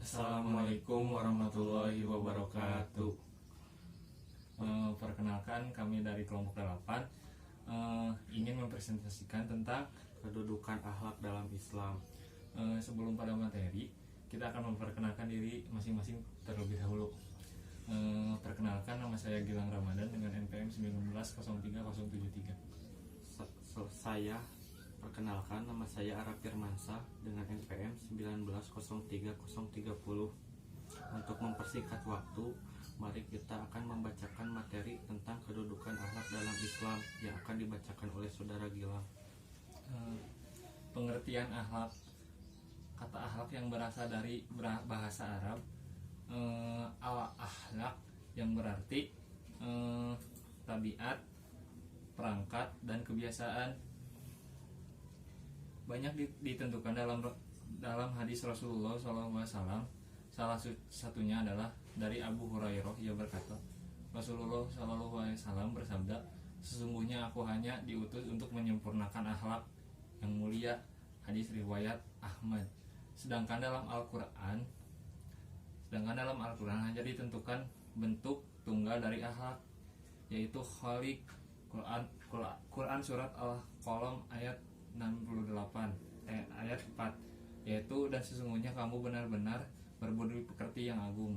Assalamualaikum warahmatullahi wabarakatuh. Perkenalkan, kami dari kelompok 8 ingin mempresentasikan tentang kedudukan akhlak dalam Islam. Sebelum pada materi, kita akan memperkenalkan diri masing-masing terlebih dahulu. Perkenalkan, nama saya Gilang Ramadan dengan NPM 1903073. Saya perkenalkan, nama saya Ara Firmansyah dengan NPM 1903030. Untuk mempersingkat waktu, mari kita akan membacakan materi tentang kedudukan akhlak dalam Islam yang akan dibacakan oleh saudara Gilang. Pengertian akhlak. Kata akhlak yang berasal dari bahasa Arab al-akhlak, yang berarti tabiat, perangkat, dan kebiasaan. Banyak ditentukan dalam hadis Rasulullah SAW. Salah satunya adalah dari Abu Hurairah. Ia berkata, Rasulullah SAW bersabda, sesungguhnya aku hanya diutus untuk menyempurnakan akhlak yang mulia. Hadis riwayat Ahmad. Sedangkan dalam Al-Quran hanya ditentukan bentuk tunggal dari akhlak, yaitu khaliq. Quran surat Al-Qalam ayat 68 ayat 4, yaitu dan sesungguhnya kamu benar-benar berbudi pekerti yang agung.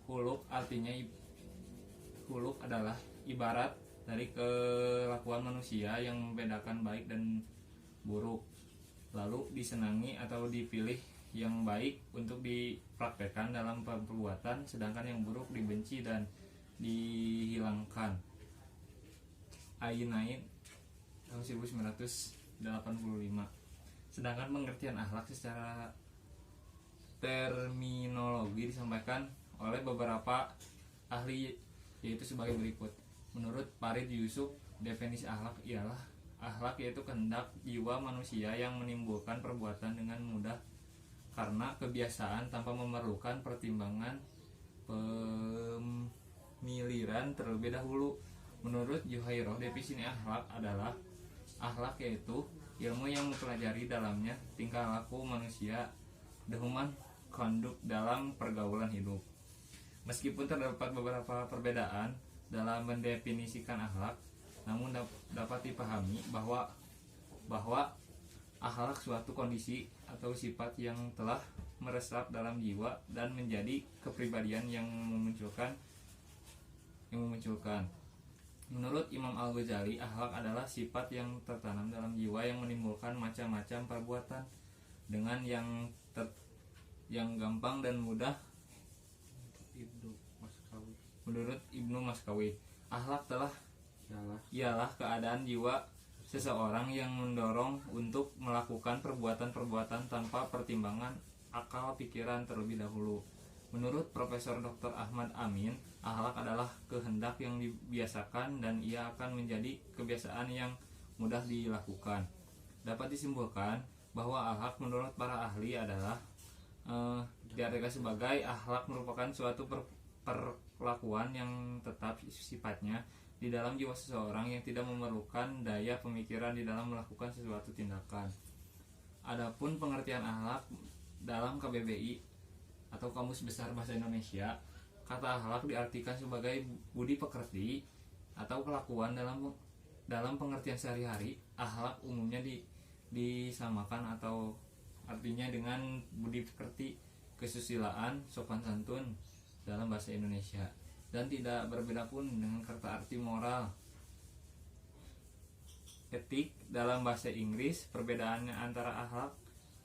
Huluk adalah ibarat dari kelakuan manusia yang membedakan baik dan buruk, lalu disenangi atau dipilih yang baik untuk dipraktekkan dalam perbuatan, sedangkan yang buruk dibenci dan dihilangkan. Ain tahun 1985. Sedangkan pengertian akhlak secara terminologi disampaikan oleh beberapa ahli, yaitu sebagai berikut. Menurut Farid Yusuf, definisi akhlak ialah akhlak yaitu kehendak jiwa manusia yang menimbulkan perbuatan dengan mudah karena kebiasaan tanpa memerlukan pertimbangan pemiliran terlebih dahulu. Menurut Juhairah, definisi akhlak adalah akhlak yaitu ilmu yang mempelajari dalamnya tingkah laku manusia, the human conduct dalam pergaulan hidup. Meskipun terdapat beberapa perbedaan dalam mendefinisikan akhlak, namun dapat dipahami bahwa akhlak suatu kondisi atau sifat yang telah meresap dalam jiwa dan menjadi kepribadian yang memunculkan. Menurut Imam Al-Ghazali, akhlak adalah sifat yang tertanam dalam jiwa yang menimbulkan macam-macam perbuatan dengan yang gampang dan mudah. Menurut Ibnu Maskawi, akhlak ialah keadaan jiwa seseorang yang mendorong untuk melakukan perbuatan-perbuatan tanpa pertimbangan akal pikiran terlebih dahulu. Menurut Profesor Dr. Ahmad Amin, akhlak adalah kehendak yang dibiasakan dan ia akan menjadi kebiasaan yang mudah dilakukan. Dapat disimpulkan bahwa akhlak menurut para ahli adalah diartikan sebagai akhlak merupakan suatu perlakuan yang tetap sifatnya di dalam jiwa seseorang yang tidak memerlukan daya pemikiran di dalam melakukan sesuatu tindakan. Adapun pengertian akhlak dalam KBBI atau Kamus Besar Bahasa Indonesia, kata akhlak diartikan sebagai budi pekerti atau kelakuan dalam pengertian sehari-hari. Akhlak umumnya disamakan atau artinya dengan budi pekerti, kesusilaan, sopan santun dalam bahasa Indonesia, dan tidak berbeda pun dengan kata arti moral. Etik dalam bahasa Inggris, perbedaannya antara akhlak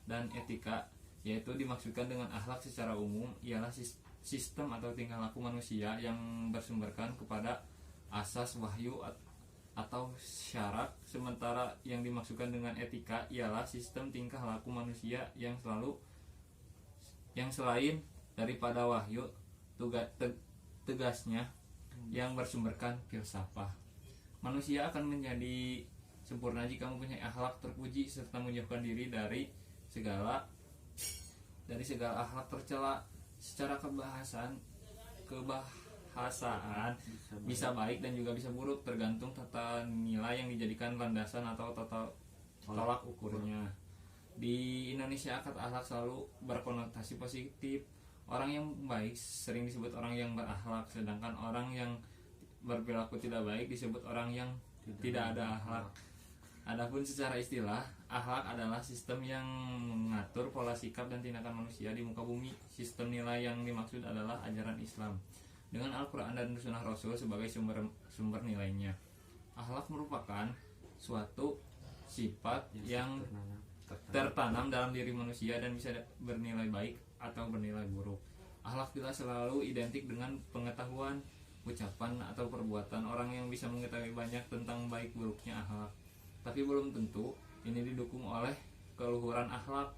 dan etika, yaitu dimaksudkan dengan akhlak secara umum ialah sistem atau tingkah laku manusia yang bersumberkan kepada asas wahyu atau syarak, sementara yang dimaksudkan dengan etika ialah sistem tingkah laku manusia yang selain daripada wahyu, tegasnya yang bersumberkan filsafah. Manusia akan menjadi sempurna jika mempunyai akhlak terpuji serta menjauhkan diri dari segala akhlak tercela. Secara kebahasaan bisa baik dan juga bisa buruk, tergantung tata nilai yang dijadikan landasan atau tolak ukurnya. Di Indonesia kata akhlak selalu berkonotasi positif. Orang yang baik sering disebut orang yang berakhlak, sedangkan orang yang berperilaku tidak baik disebut orang yang tidak ada akhlak. Adapun secara istilah, akhlak adalah sistem yang mengatur pola sikap dan tindakan manusia di muka bumi. Sistem nilai yang dimaksud adalah ajaran Islam dengan Al-Quran dan Sunnah Rasul sebagai sumber nilainya. Akhlak merupakan suatu sifat yang tertanam dalam diri manusia dan bisa bernilai baik atau bernilai buruk. Akhlak tidak selalu identik dengan pengetahuan, ucapan atau perbuatan. Orang yang bisa mengetahui banyak tentang baik buruknya akhlak, tapi belum tentu ini didukung oleh keluhuran akhlak.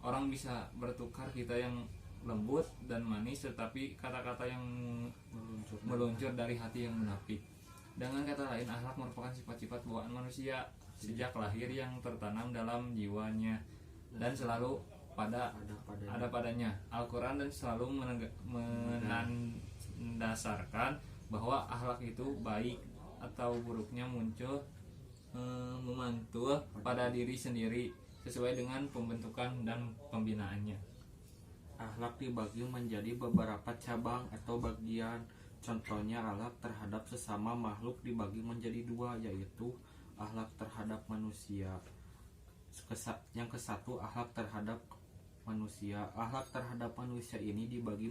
Orang bisa bertukar kita yang lembut dan manis, tetapi kata-kata yang meluncur dari hati yang munafik. Dengan kata lain, akhlak merupakan sifat-sifat bawaan manusia sejak lahir yang tertanam dalam jiwanya dan selalu ada padanya. Al-Quran dan selalu mendasarkan bahwa akhlak itu baik atau buruknya memantul pada diri sendiri sesuai dengan pembentukan dan pembinaannya. Akhlak dibagi menjadi beberapa cabang atau bagian. Contohnya, akhlak terhadap sesama makhluk dibagi menjadi dua, yaitu akhlak terhadap manusia. Yang kesatu, akhlak terhadap manusia. Akhlak terhadap manusia ini dibagi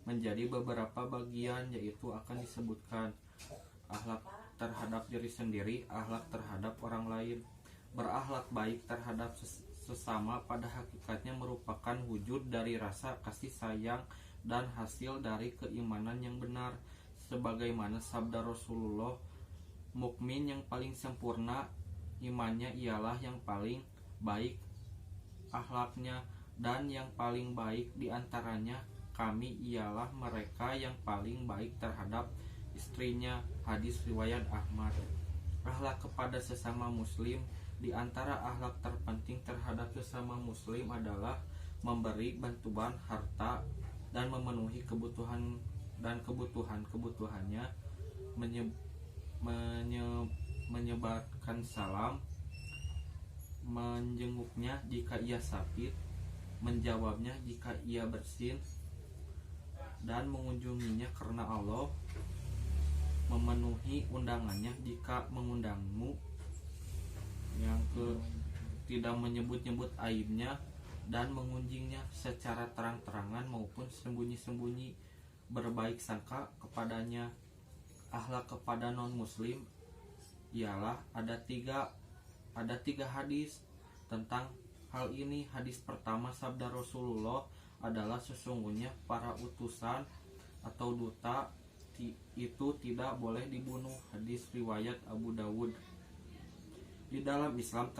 menjadi beberapa bagian, yaitu akan disebutkan akhlak terhadap diri sendiri, akhlak terhadap orang lain. Berakhlak baik terhadap sesama pada hakikatnya merupakan wujud dari rasa kasih sayang dan hasil dari keimanan yang benar. Sebagaimana sabda Rasulullah, mukmin yang paling sempurna imannya ialah yang paling baik akhlaknya, dan yang paling baik diantaranya kami ialah mereka yang paling baik terhadap istrinya. Hadis riwayat Ahmad. Akhlak kepada sesama muslim. Di antara akhlak terpenting terhadap sesama muslim adalah memberi bantuan harta dan memenuhi kebutuhan dan kebutuhannya, menyebarkan salam, menjenguknya jika ia sakit, menjawabnya jika ia bersin, dan mengunjunginya karena Allah, memenuhi undangannya jika mengundangmu. Yang tidak menyebut-nyebut aibnya dan mengunjingnya secara terang-terangan maupun sembunyi-sembunyi, berbaik sangka kepadanya. Akhlak kepada non-muslim ialah ada tiga hadis tentang hal ini. Hadis pertama, sabda Rasulullah adalah sesungguhnya para utusan atau duta itu tidak boleh dibunuh. Hadis riwayat Abu Dawud. Di dalam Islam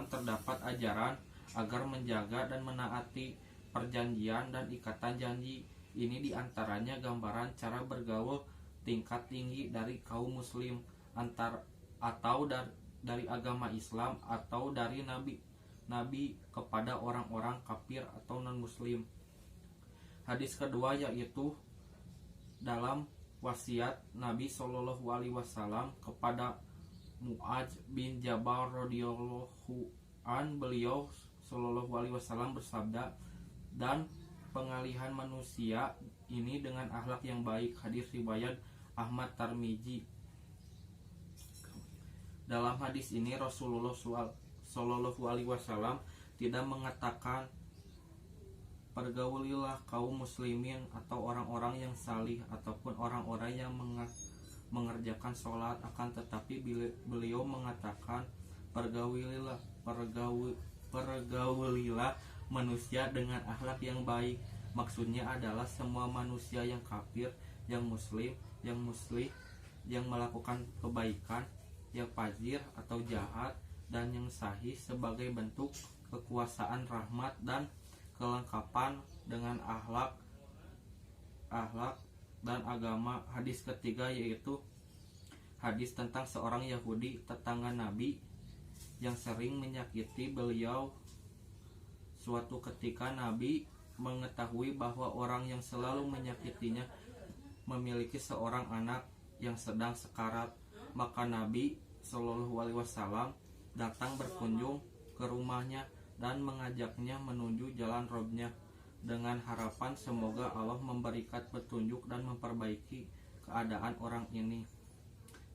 terdapat ajaran agar menjaga dan menaati perjanjian dan ikatan janji. Ini diantaranya gambaran cara bergaul tingkat tinggi dari kaum muslim dari agama Islam atau dari nabi kepada orang-orang kafir atau non muslim. Hadis kedua yaitu dalam wasiat Nabi Shallallahu Alaihi Wasallam kepada Mu'adz bin Jabal radhiyallahu an, beliau Shallallahu Alaihi Wasallam bersabda, dan pengalihan manusia ini dengan akhlak yang baik. Hadis riwayat Ahmad Tarmizi. Dalam hadis ini Rasulullah Shallallahu Alaihi Wasallam tidak mengatakan pergaulilah kaum muslimin atau orang-orang yang salih ataupun orang-orang yang mengerjakan sholat, akan tetapi beliau mengatakan pergaulilah manusia dengan akhlak yang baik. Maksudnya adalah semua manusia yang kafir, yang muslim, yang muslih, yang melakukan kebaikan, yang fajir atau jahat, dan yang sahih sebagai bentuk kekuasaan rahmat dan kelengkapan dengan akhlak dan agama. Hadis ketiga yaitu hadis tentang seorang Yahudi tetangga Nabi yang sering menyakiti beliau. Suatu ketika Nabi mengetahui bahwa orang yang selalu menyakitinya memiliki seorang anak yang sedang sekarat, maka Nabi Shallallahu Alaihi Wasallam datang berkunjung ke rumahnya dan mengajaknya menuju jalan Robnya dengan harapan semoga Allah memberikan petunjuk dan memperbaiki keadaan orang ini.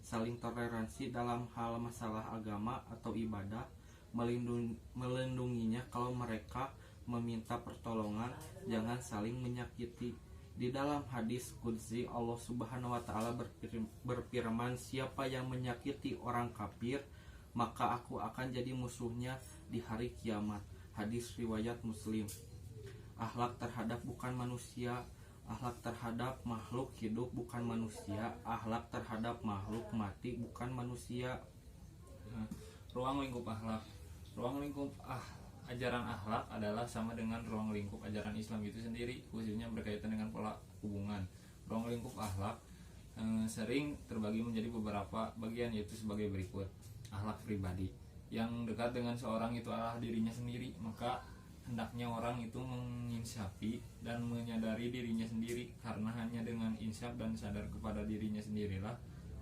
Saling toleransi dalam hal masalah agama atau ibadah, melindunginya kalau mereka meminta pertolongan, jangan saling menyakiti. Di dalam hadis qudsi Allah Subhanahu wa taala berfirman, siapa yang menyakiti orang kafir, maka aku akan jadi musuhnya di hari kiamat. Hadis riwayat Muslim. Akhlak terhadap bukan manusia, akhlak terhadap makhluk hidup bukan manusia, akhlak terhadap makhluk mati bukan manusia. Ruang lingkup akhlak. Ruang lingkup ajaran akhlak adalah sama dengan ruang lingkup ajaran Islam itu sendiri, khususnya berkaitan dengan pola hubungan. Ruang lingkup akhlak sering terbagi menjadi beberapa bagian, yaitu sebagai berikut. Akhlak pribadi. Yang dekat dengan seorang itu adalah dirinya sendiri, maka hendaknya orang itu menginsafi dan menyadari dirinya sendiri, karena hanya dengan insaf dan sadar kepada dirinya sendirilah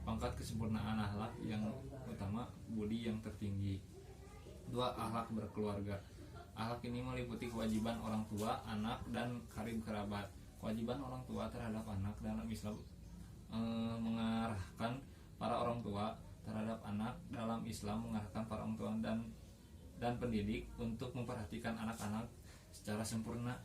pangkat kesempurnaan akhlak yang utama, budi yang tertinggi. 2. Akhlak berkeluarga. Akhlak ini meliputi kewajiban orang tua, anak, dan karib kerabat. Kewajiban orang tua terhadap anak dalam Islam mengarahkan para orang tua terhadap anak, dalam Islam mengarahkan para orang tua dan pendidik untuk memperhatikan anak-anak secara sempurna.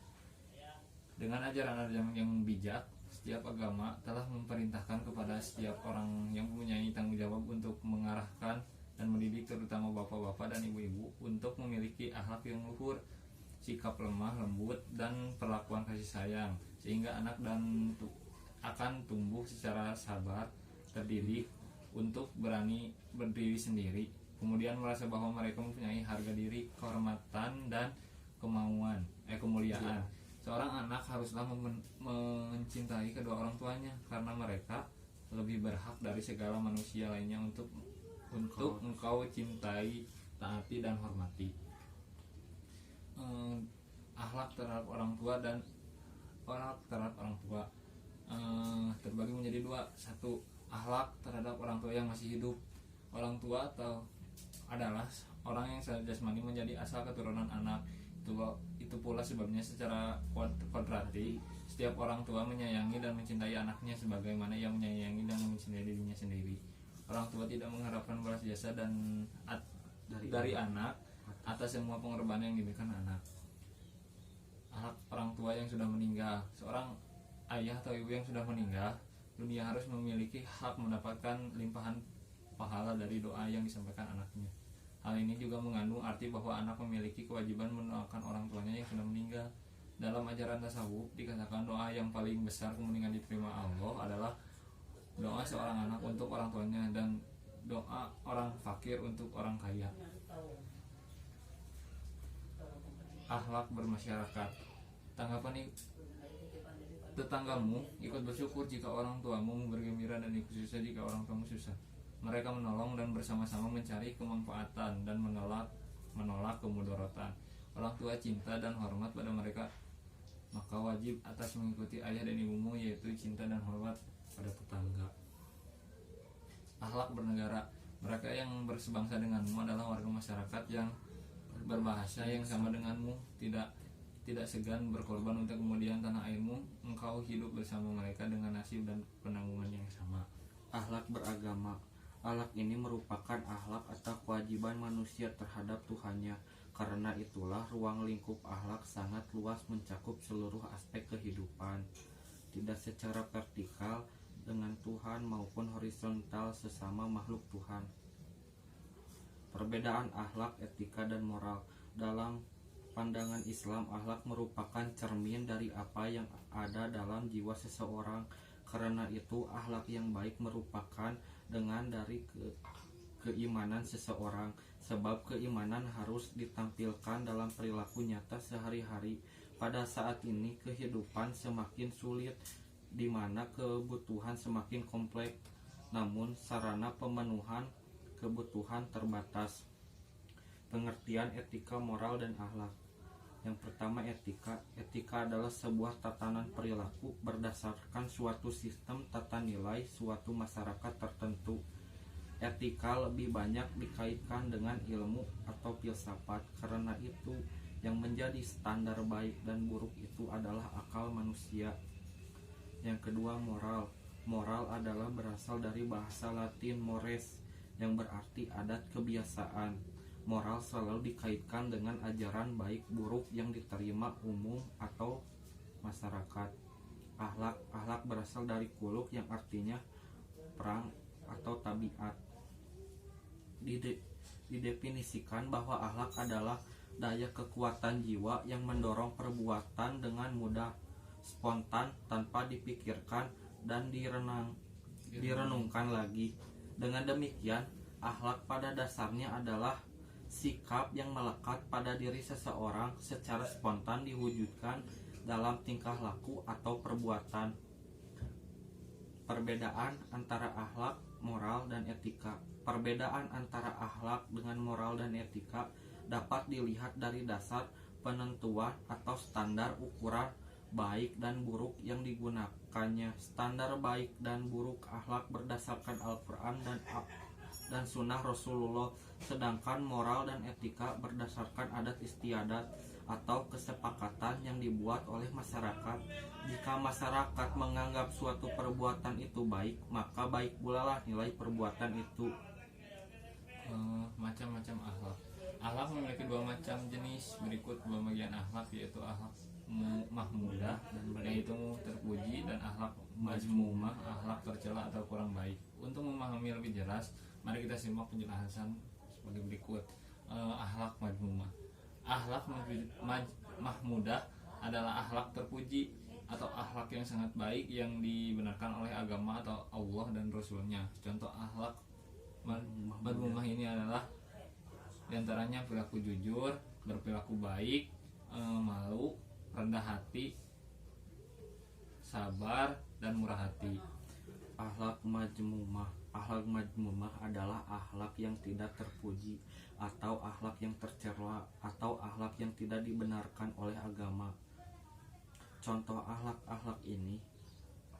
Dengan ajaran-ajaran yang bijak, setiap agama telah memerintahkan kepada setiap orang yang mempunyai tanggung jawab untuk mengarahkan dan mendidik, terutama bapak-bapak dan ibu-ibu, untuk memiliki akhlak yang luhur, sikap lemah lembut, dan perlakuan kasih sayang, sehingga anak akan tumbuh secara sabar, terdidik untuk berani berdiri sendiri, kemudian merasa bahwa mereka mempunyai harga diri, kehormatan, dan kemuliaan. Seorang anak haruslah mencintai kedua orang tuanya, karena mereka lebih berhak dari segala manusia lainnya untuk engkau cintai, taati, dan hormati. Akhlak terhadap orang tua dan akhlak terhadap orang tua terbagi menjadi 2. 1. Akhlak terhadap orang tua yang masih hidup. Orang tua adalah orang yang secara jasmani menjadi asal keturunan anak. Itu pula sebabnya secara kodrati setiap orang tua menyayangi dan mencintai anaknya sebagaimana ia menyayangi dan mencintai dirinya sendiri. Orang tua tidak mengharapkan balas jasa dari anak atas semua pengorbanan yang diberikan anak. Akhlak orang tua yang sudah meninggal. Seorang ayah atau ibu yang sudah meninggal dunia harus memiliki hak mendapatkan limpahan pahala dari doa yang disampaikan anaknya. Hal ini juga mengandung arti bahwa anak memiliki kewajiban mendoakan orang tuanya yang sudah meninggal. Dalam ajaran tasawuf dikatakan doa yang paling besar kemungkinan diterima Allah adalah doa seorang anak untuk orang tuanya dan doa orang fakir untuk orang kaya. Akhlak bermasyarakat. Tanggapan tetanggamu ikut bersyukur jika orang tuamu bergembira, dan ikut susah jika orang tuamu susah. Mereka menolong dan bersama-sama mencari kemanfaatan dan menolak kemudorotan. Orang tua cinta dan hormat pada mereka, maka wajib atas mengikuti ayah dan ibumu, yaitu cinta dan hormat pada tetangga. Akhlak bernegara. Mereka yang bersebangsa denganmu adalah warga masyarakat yang berbahasa yang sama denganmu, tidak segan berkorban untuk kemudian tanah airmu. Engkau hidup bersama mereka dengan nasib dan penanggungan yang sama. Akhlak beragama. Akhlak ini merupakan akhlak atau kewajiban manusia terhadap Tuhannya. Karena itulah ruang lingkup akhlak sangat luas, mencakup seluruh aspek kehidupan, tidak secara vertikal dengan Tuhan maupun horizontal sesama makhluk Tuhan. Perbedaan akhlak, etika, dan moral. Dalam pandangan Islam, akhlak merupakan cermin dari apa yang ada dalam jiwa seseorang. Karena itu, akhlak yang baik merupakan dengan dari keimanan seseorang, sebab keimanan harus ditampilkan dalam perilaku nyata sehari-hari. Pada saat ini, kehidupan semakin sulit, di mana kebutuhan semakin kompleks, namun sarana pemenuhan kebutuhan terbatas. Pengertian etika, moral, dan akhlak. Yang pertama, etika. Etika adalah sebuah tatanan perilaku berdasarkan suatu sistem tata nilai suatu masyarakat tertentu. Etika lebih banyak dikaitkan dengan ilmu atau filsafat. Karena itu, yang menjadi standar baik dan buruk itu adalah akal manusia. Yang kedua, moral. Moral adalah berasal dari bahasa Latin mores, yang berarti adat kebiasaan. Moral selalu dikaitkan dengan ajaran baik buruk yang diterima umum atau masyarakat. Akhlak berasal dari kuluk yang artinya perang atau tabiat. Didefinisikan bahwa akhlak adalah daya kekuatan jiwa yang mendorong perbuatan dengan mudah, spontan, tanpa dipikirkan dan direnungkan lagi. Dengan demikian, akhlak pada dasarnya adalah sikap yang melekat pada diri seseorang secara spontan diwujudkan dalam tingkah laku atau perbuatan. Perbedaan antara akhlak, moral, dan etika. Perbedaan antara akhlak dengan moral dan etika dapat dilihat dari dasar penentuan atau standar ukuran baik dan buruk yang digunakannya. Standar baik dan buruk akhlak berdasarkan Al-Quran dan sunnah Rasulullah, sedangkan moral dan etika berdasarkan adat istiadat atau kesepakatan yang dibuat oleh masyarakat. Jika masyarakat menganggap suatu perbuatan itu baik, maka baik pula lah nilai perbuatan itu. Macam-macam akhlak. Akhlak memiliki dua macam jenis. Berikut pembagian akhlak, yaitu akhlak mahmudah, yaitu terpuji, dan akhlak mazmumah, akhlak tercela atau kurang baik. Untuk memahami lebih jelas, mari kita simak penjelasan sebagai berikut. Akhlak mazmumah. Akhlak mahmudah adalah akhlak terpuji atau akhlak yang sangat baik yang dibenarkan oleh agama atau Allah dan Rasulnya. Contoh akhlak mazmumah ini adalah diantaranya perilaku jujur, berperilaku baik, malu, rendah hati, sabar, dan murah hati. Akhlak majmumah. Akhlak majmumah adalah akhlak yang tidak terpuji atau akhlak yang tercela atau akhlak yang tidak dibenarkan oleh agama. Contoh akhlak-akhlak ini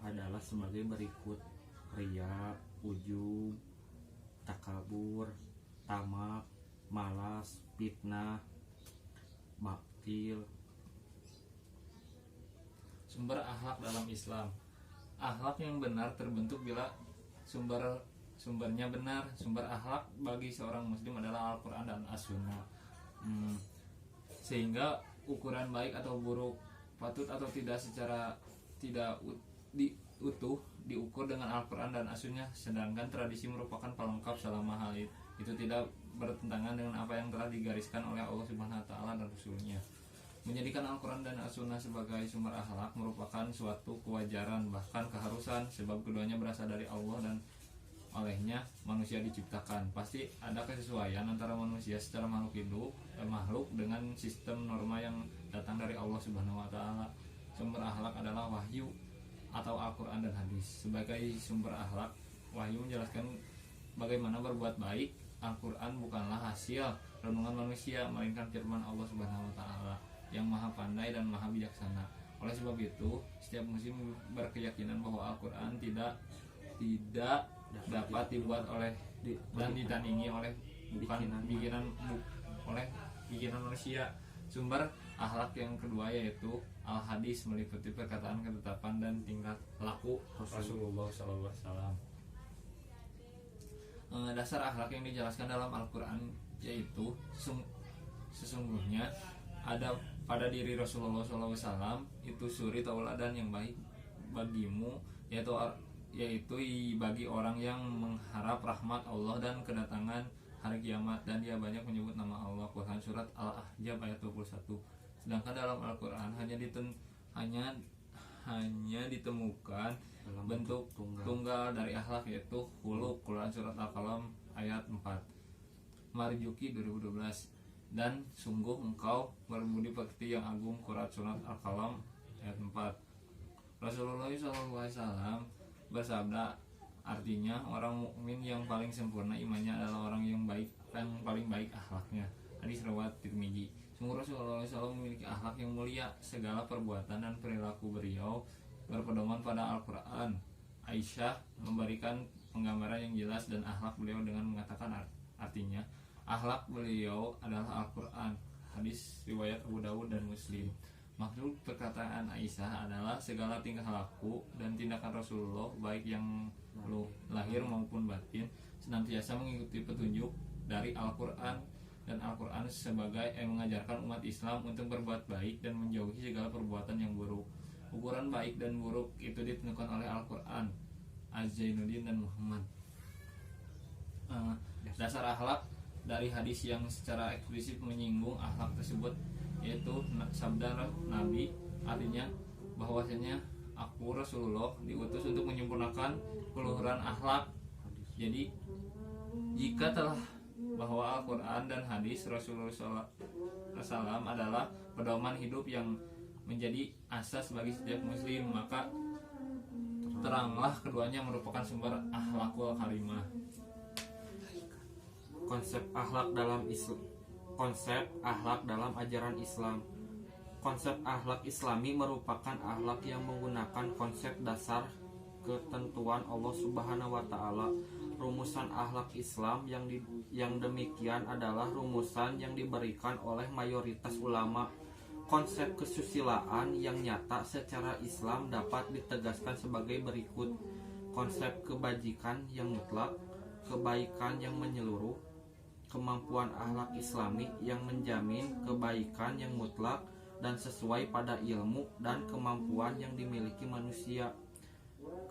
adalah sebagai berikut: riya, ujub, takabur, tamak, malas, fitnah, baktil. Sumber akhlak dalam Islam. Akhlak yang benar terbentuk bila sumbernya benar. Sumber akhlak bagi seorang muslim adalah Al-Quran dan As-Sunnah. Sehingga ukuran baik atau buruk, patut atau tidak secara tidak utuh diukur dengan Al-Quran dan As-Sunnah, sedangkan tradisi merupakan pelengkap selama hal itu tidak bertentangan dengan apa yang telah digariskan oleh Allah Subhanahu wa taala dan Rasulnya. Menjadikan Al-Quran dan As-Sunnah sebagai sumber akhlak merupakan suatu kewajaran, bahkan keharusan, sebab keduanya berasal dari Allah dan olehnya manusia diciptakan. Pasti ada kesesuaian antara manusia secara makhluk dengan sistem norma yang datang dari Allah Subhanahu wa taala. Sumber akhlak adalah wahyu atau Al-Quran dan hadis. Sebagai sumber akhlak, wahyu menjelaskan bagaimana berbuat baik. Al-Quran bukanlah hasil renungan manusia, melainkan firman Allah Subhanahu wa taala yang maha pandai dan maha bijaksana. Oleh sebab itu, setiap muslim berkeyakinan bahwa Al-Quran tidak dapat dibuat oleh dan ditandingi oleh bikinan manusia. Sumber akhlak yang kedua yaitu al-hadis, meliputi perkataan, ketetapan, dan tingkah laku Rasulullah SAW. Dasar akhlak yang dijelaskan dalam Al-Quran yaitu sesungguhnya ada pada diri Rasulullah SAW itu suri tauladan yang baik bagimu, yaitu bagi orang yang mengharap rahmat Allah dan kedatangan hari kiamat, dan dia banyak menyebut nama Allah. Quran surat Al-Ahzab ayat 21. Sedangkan dalam Al-Quran hanya ditemukan bentuk tunggal dari akhlak, yaitu khuluq. Quran surat Al-Qalam ayat 4. Marjuki 2012. Dan sungguh engkau berbudi pekerti yang agung. Quran surat Al-Qalam ayat 4. Rasulullah SAW bersabda, artinya orang mukmin yang paling sempurna imannya adalah orang yang paling baik akhlaknya. Hadis riwayat Tirmizi. Sungguh Rasulullah SAW memiliki akhlak yang mulia. Segala perbuatan dan perilaku beliau berpedoman pada Al-Quran. Aisyah memberikan penggambaran yang jelas dan akhlak beliau dengan mengatakan artinya akhlak beliau adalah Al-Quran, hadis riwayat Abu Dawud dan Muslim. Maksud perkataan Aisyah adalah segala tingkah laku dan tindakan Rasulullah baik yang lahir maupun batin senantiasa mengikuti petunjuk dari Al-Quran, dan Al-Quran sebagai yang mengajarkan umat Islam untuk berbuat baik dan menjauhi segala perbuatan yang buruk. Ukuran baik dan buruk itu ditentukan oleh Al-Quran, Az-Zainuddin dan Muhammad. Dasar akhlak dari hadis yang secara eksplisit menyinggung akhlak tersebut yaitu sabda Nabi, artinya bahwasanya aku Rasulullah diutus untuk menyempurnakan keluhuran akhlak. Jadi jika telah bahwa Al-Quran dan hadis Rasulullah SAW adalah pedoman hidup yang menjadi asas bagi setiap muslim, maka teranglah keduanya merupakan sumber akhlakul karimah. Konsep akhlak dalam Islam. Konsep akhlak dalam ajaran Islam. Konsep akhlak Islami merupakan akhlak yang menggunakan konsep dasar ketentuan Allah Subhanahu wa taala. Rumusan akhlak Islam yang demikian adalah rumusan yang diberikan oleh mayoritas ulama. Konsep kesusilaan yang nyata secara Islam dapat ditegaskan sebagai berikut. Konsep kebajikan yang mutlak, kebaikan yang menyeluruh, kemampuan akhlak Islami yang menjamin kebaikan yang mutlak dan sesuai pada ilmu dan kemampuan yang dimiliki manusia,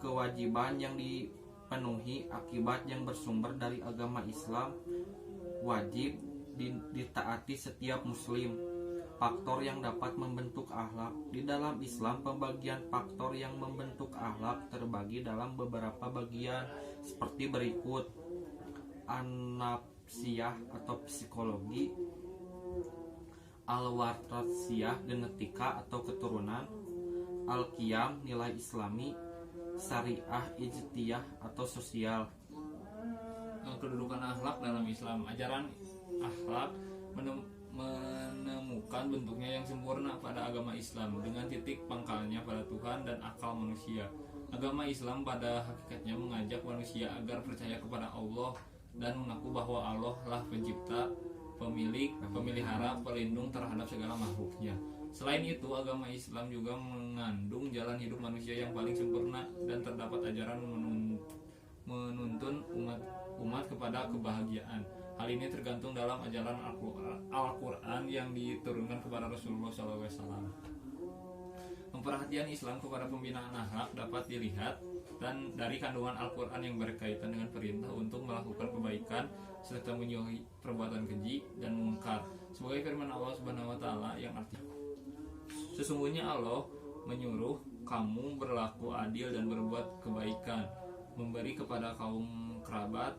kewajiban yang dipenuhi akibat yang bersumber dari agama Islam wajib ditaati setiap muslim. Faktor yang dapat membentuk akhlak. Di dalam Islam, pembagian faktor yang membentuk akhlak terbagi dalam beberapa bagian seperti berikut: an-nafsiyah atau psikologi, al-warathiyah genetika atau keturunan, al-qiyam nilai Islami, syariah ijtihadiyah atau sosial. Kedudukan akhlak dalam Islam. Ajaran akhlak menemukan bentuknya yang sempurna pada agama Islam dengan titik pangkalnya pada Tuhan dan akal manusia. Agama Islam pada hakikatnya mengajak manusia agar percaya kepada Allah dan mengaku bahwa Allah lah pencipta, pemilik, pemelihara, pelindung terhadap segala makhluknya. Selain itu, agama Islam juga mengandung jalan hidup manusia yang paling sempurna dan terdapat ajaran menuntun umat kepada kebahagiaan. Hal ini tergantung dalam ajaran Al-Quran yang diturunkan kepada Rasulullah SAW. Perhatian Islam kepada pembinaan akhlak dapat dilihat dan dari kandungan Al-Quran yang berkaitan dengan perintah untuk melakukan kebaikan serta menjauhi perbuatan keji dan mungkar. Sebagai firman Allah Subhanahu wa taala yang artinya, sesungguhnya Allah menyuruh kamu berlaku adil dan berbuat kebaikan, memberi kepada kaum kerabat,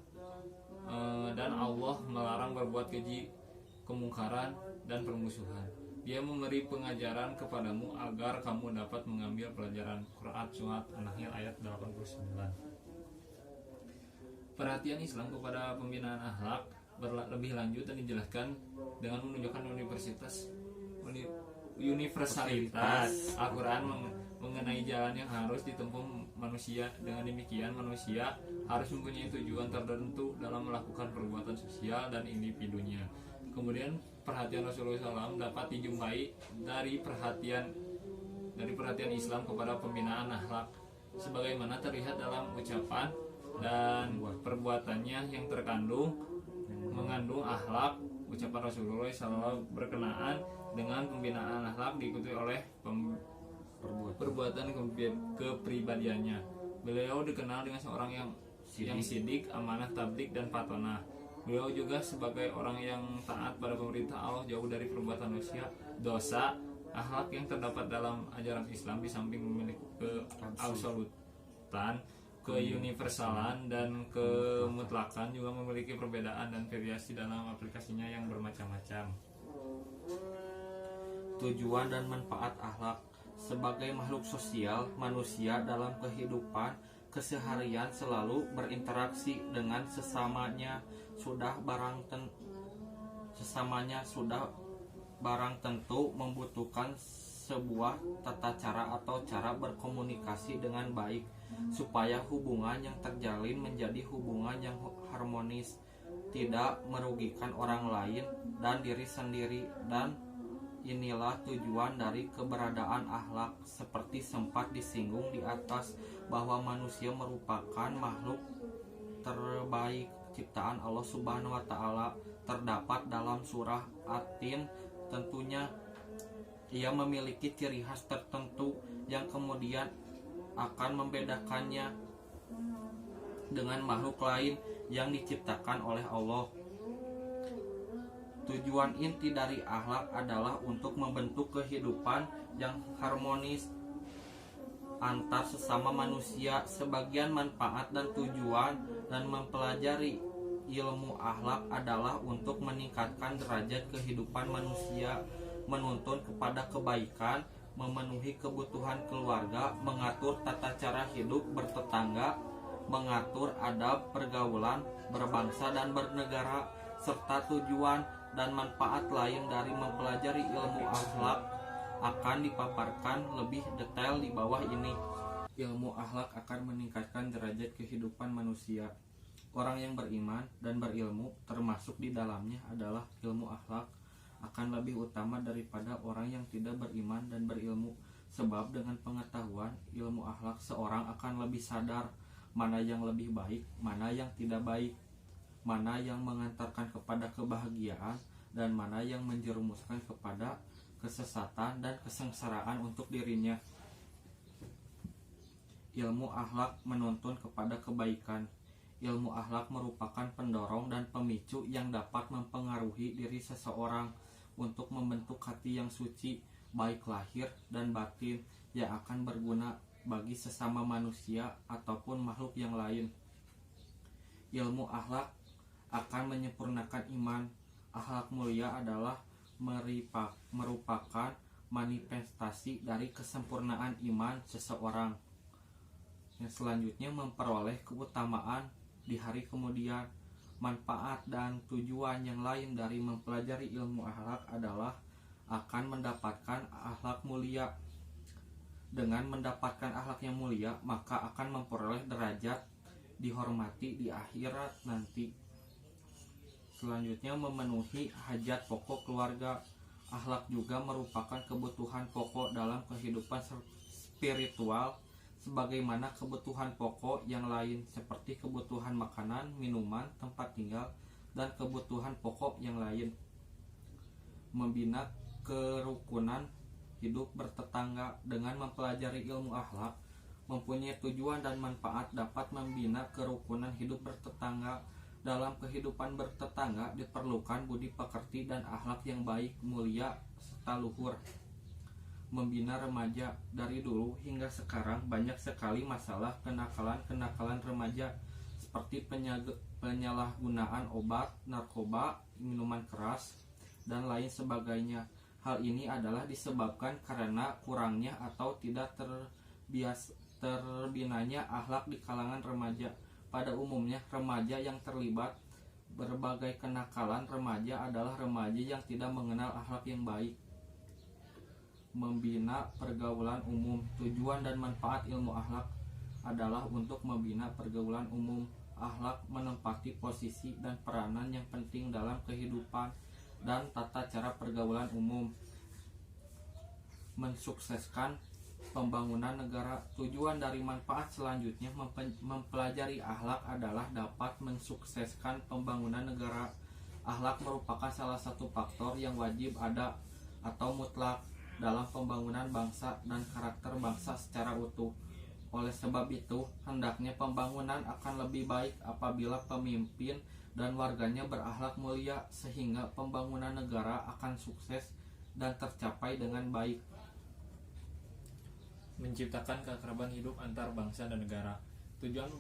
dan Allah melarang berbuat keji, kemungkaran, dan permusuhan. Dia memberi pengajaran kepadamu agar kamu dapat mengambil pelajaran. Quran Surat An-Nahl ayat 89. Perhatian Islam kepada pembinaan akhlak lebih lanjut dan dijelaskan dengan menunjukkan universalitas Al-Quran mengenai jalan yang harus ditempuh manusia. Dengan demikian, manusia harus mempunyai tujuan tertentu dalam melakukan perbuatan sosial dan individunya. Kemudian perhatian Rasulullah SAW dapat dijumpai dari perhatian Islam kepada pembinaan akhlak, sebagaimana terlihat dalam ucapan dan perbuatannya yang mengandung akhlak. Ucapan Rasulullah SAW berkenaan dengan pembinaan akhlak diikuti oleh perbuatan kepribadiannya. Beliau dikenal dengan seorang yang sidik, amanah, tablik, dan fatonah. Beliau juga sebagai orang yang taat pada pemerintah Allah, jauh dari perbuatan dosa. Akhlak yang terdapat dalam ajaran Islam di samping memiliki keabsolutan, keuniversalan, dan kemutlakan, juga memiliki perbedaan dan variasi dalam aplikasinya yang bermacam-macam. Tujuan dan manfaat akhlak. Sebagai makhluk sosial, manusia dalam kehidupan keseharian selalu berinteraksi dengan sesamanya sudah barang tentu membutuhkan sebuah tata cara atau cara berkomunikasi dengan baik. supaya hubungan yang terjalin menjadi hubungan yang harmonis, tidak merugikan orang lain dan diri sendiri. Dan inilah tujuan dari keberadaan akhlak. Seperti sempat disinggung di atas bahwa manusia merupakan makhluk terbaik ciptaan Allah Subhanahu wa taala, terdapat dalam surah At-Tin. Tentunya ia memiliki ciri khas tertentu yang kemudian akan membedakannya dengan makhluk lain yang diciptakan oleh Allah. Tujuan inti dari akhlak adalah untuk membentuk kehidupan yang harmonis antar sesama manusia. Sebagian manfaat dan tujuan dan mempelajari ilmu akhlak adalah untuk meningkatkan derajat kehidupan manusia, menuntun kepada kebaikan, memenuhi kebutuhan keluarga, mengatur tata cara hidup bertetangga, mengatur adab pergaulan berbangsa dan bernegara, serta tujuan dan manfaat lain dari mempelajari ilmu akhlak akan dipaparkan lebih detail di bawah ini. Ilmu akhlak akan meningkatkan derajat kehidupan manusia. Orang yang beriman dan berilmu, termasuk di dalamnya adalah ilmu akhlak, akan lebih utama daripada orang yang tidak beriman dan berilmu. Sebab dengan pengetahuan ilmu akhlak, seorang akan lebih sadar mana yang lebih baik, mana yang tidak baik, mana yang mengantarkan kepada kebahagiaan, dan mana yang menjerumuskan kepada kesesatan dan kesengsaraan untuk dirinya. Ilmu akhlak menuntun kepada kebaikan. Ilmu akhlak merupakan pendorong dan pemicu yang dapat mempengaruhi diri seseorang untuk membentuk hati yang suci, baik lahir dan batin, yang akan berguna bagi sesama manusia ataupun makhluk yang lain. Ilmu akhlak akan menyempurnakan iman. Akhlak mulia adalah merupakan manifestasi dari kesempurnaan iman seseorang, yang selanjutnya memperoleh keutamaan di hari kemudian. Manfaat dan tujuan yang lain dari mempelajari ilmu akhlak adalah akan mendapatkan akhlak mulia. Dengan mendapatkan akhlak yang mulia, maka akan memperoleh derajat dihormati di akhirat nanti. Selanjutnya, memenuhi hajat pokok keluarga. Akhlak juga merupakan kebutuhan pokok dalam kehidupan spiritual, sebagaimana kebutuhan pokok yang lain seperti kebutuhan makanan, minuman, tempat tinggal, dan kebutuhan pokok yang lain. Membina kerukunan hidup bertetangga. Dengan mempelajari ilmu akhlak mempunyai tujuan dan manfaat dapat membina kerukunan hidup bertetangga. Dalam kehidupan bertetangga diperlukan budi pekerti dan akhlak yang baik, mulia, serta luhur. Membina remaja. Dari dulu hingga sekarang banyak sekali masalah kenakalan remaja, seperti penyalahgunaan obat, narkoba, minuman keras, dan lain sebagainya. Hal ini adalah disebabkan karena kurangnya atau tidak terbinanya akhlak di kalangan remaja. Pada umumnya, remaja yang terlibat berbagai kenakalan remaja adalah remaja yang tidak mengenal akhlak yang baik. Membina pergaulan umum. Tujuan dan manfaat ilmu akhlak adalah untuk membina pergaulan umum. Akhlak menempati posisi dan peranan yang penting dalam kehidupan dan tata cara pergaulan umum. Mensukseskan pembangunan negara. Tujuan dari manfaat selanjutnya mempelajari akhlak adalah dapat mensukseskan pembangunan negara. Akhlak merupakan salah satu faktor yang wajib ada atau mutlak dalam pembangunan bangsa dan karakter bangsa secara utuh. Oleh sebab itu, hendaknya pembangunan akan lebih baik apabila pemimpin dan warganya berakhlak mulia, sehingga pembangunan negara akan sukses dan tercapai dengan baik. Menciptakan keakraban hidup antar bangsa dan negara. Tujuan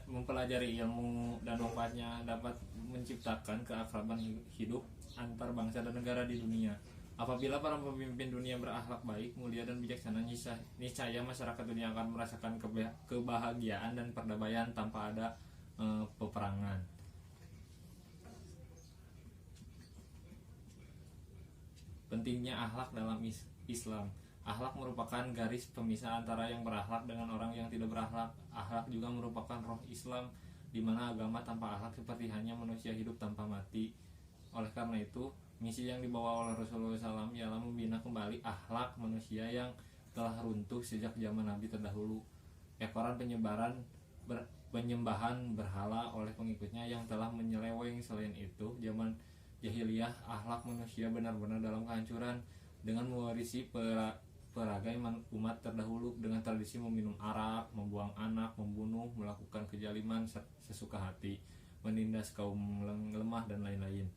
mempelajari ilmu dan manfaatnya dapat menciptakan keakraban hidup antar bangsa dan negara di dunia. Apabila para pemimpin dunia berakhlak baik, mulia, dan bijaksana, niscaya masyarakat dunia akan merasakan kebahagiaan dan perdamaian tanpa ada peperangan. Pentingnya akhlak dalam Islam. Akhlak merupakan garis pemisah antara yang berakhlak dengan orang yang tidak berakhlak. Akhlak juga merupakan roh Islam, di mana agama tanpa akhlak seperti hanya manusia hidup tanpa mati. Oleh karena itu, misi yang dibawa oleh Rasulullah SAW ialah membina kembali akhlak manusia yang telah runtuh sejak zaman Nabi terdahulu. Ekoran penyembahan berhala oleh pengikutnya yang telah menyeleweng. Selain itu, zaman jahiliyah, akhlak manusia benar-benar dalam kehancuran dengan mewarisi peragai umat terdahulu dengan tradisi meminum arak, membuang anak, membunuh, melakukan kejaliman sesuka hati, menindas kaum lemah dan lain-lain.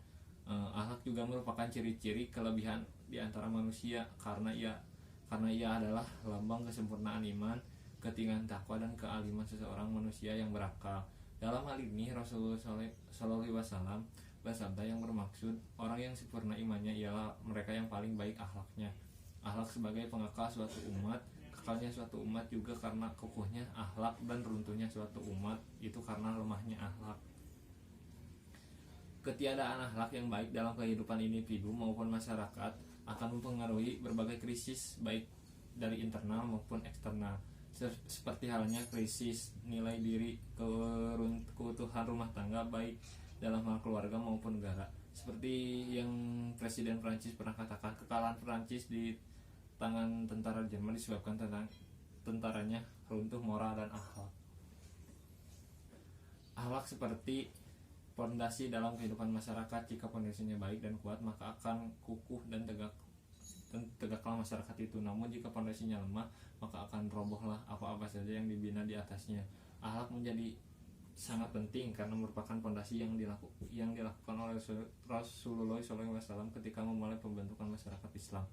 Akhlak juga merupakan ciri-ciri kelebihan di antara manusia karena ia adalah lambang kesempurnaan iman, ketinggian takwa dan kealiman seseorang manusia yang berakal. Dalam hal ini Rasulullah SAW bersabda yang bermaksud orang yang sempurna imannya ialah mereka yang paling baik akhlaknya. Akhlak sebagai pengekal suatu umat. Kekalnya suatu umat juga karena kokohnya akhlak, dan runtuhnya suatu umat itu karena lemahnya akhlak. Ketiadaan akhlak yang baik dalam kehidupan individu maupun masyarakat akan mempengaruhi berbagai krisis baik dari internal maupun eksternal, seperti halnya krisis nilai diri, keutuhan rumah tangga baik dalam hal keluarga maupun negara. Seperti yang Presiden Prancis pernah katakan, kekalahan Prancis di tangan tentara Jerman disebabkan tentaranya runtuh moral dan akhlak. Akhlak seperti pondasi dalam kehidupan masyarakat. Jika pondasinya baik dan kuat, maka akan kukuh dan tegaklah masyarakat itu. Namun jika pondasinya lemah, maka akan robohlah apa-apa saja yang dibina di atasnya. Akhlak menjadi sangat penting karena merupakan pondasi yang dilakukan oleh Rasulullah SAW ketika memulai pembentukan masyarakat Islam.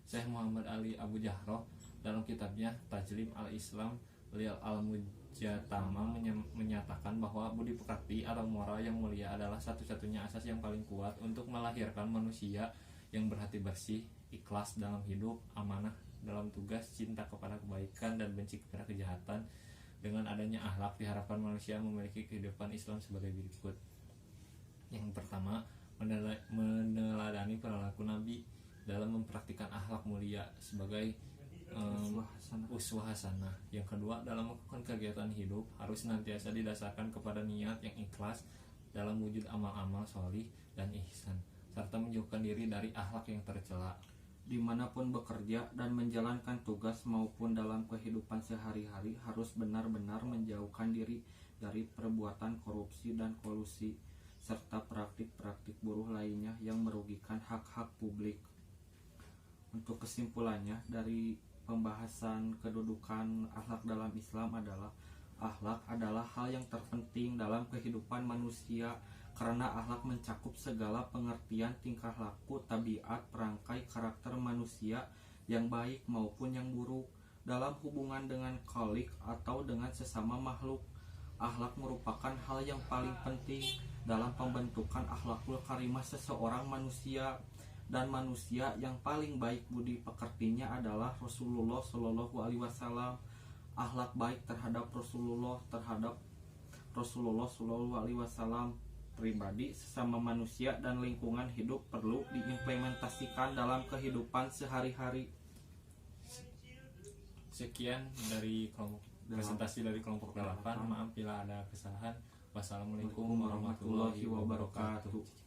Syekh Muhammad Ali Abu Jahroh dalam kitabnya Tajlim al-Islam Lil Al-Mujatama menyatakan bahwa budi pekerti atau moral yang mulia adalah satu-satunya asas yang paling kuat untuk melahirkan manusia yang berhati bersih, ikhlas dalam hidup, amanah dalam tugas, cinta kepada kebaikan dan benci kepada kejahatan. Dengan adanya akhlak diharapkan manusia memiliki kehidupan Islam sebagai berikut. Yang pertama, meneladani perilaku Nabi dalam mempraktikkan akhlak mulia sebagai uswah hasanah. Yang kedua, dalam melakukan kegiatan hidup harus senantiasa didasarkan kepada niat yang ikhlas dalam wujud amal-amal sholih dan ihsan, serta menjauhkan diri dari akhlak yang tercela. Dimanapun bekerja dan menjalankan tugas maupun dalam kehidupan sehari-hari harus benar-benar menjauhkan diri dari perbuatan korupsi dan kolusi serta praktik-praktik buruh lainnya yang merugikan hak-hak publik. Untuk kesimpulannya dari pembahasan kedudukan akhlak dalam Islam adalah akhlak adalah hal yang terpenting dalam kehidupan manusia karena akhlak mencakup segala pengertian tingkah laku, tabiat, perangkai, karakter manusia yang baik maupun yang buruk dalam hubungan dengan khalik atau dengan sesama makhluk. Akhlak merupakan hal yang paling penting dalam pembentukan akhlakul karimah seseorang manusia, dan manusia yang paling baik budi pekertinya adalah Rasulullah Shallallahu Alaihi Wasallam. Akhlak baik terhadap Rasulullah Shallallahu Alaihi Wasallam, pribadi, sesama manusia, dan lingkungan hidup perlu diimplementasikan dalam kehidupan sehari-hari. Sekian dari presentasi dari kelompok 8. Maaf bila ada kesalahan. Wassalamualaikum warahmatullahi wabarakatuh.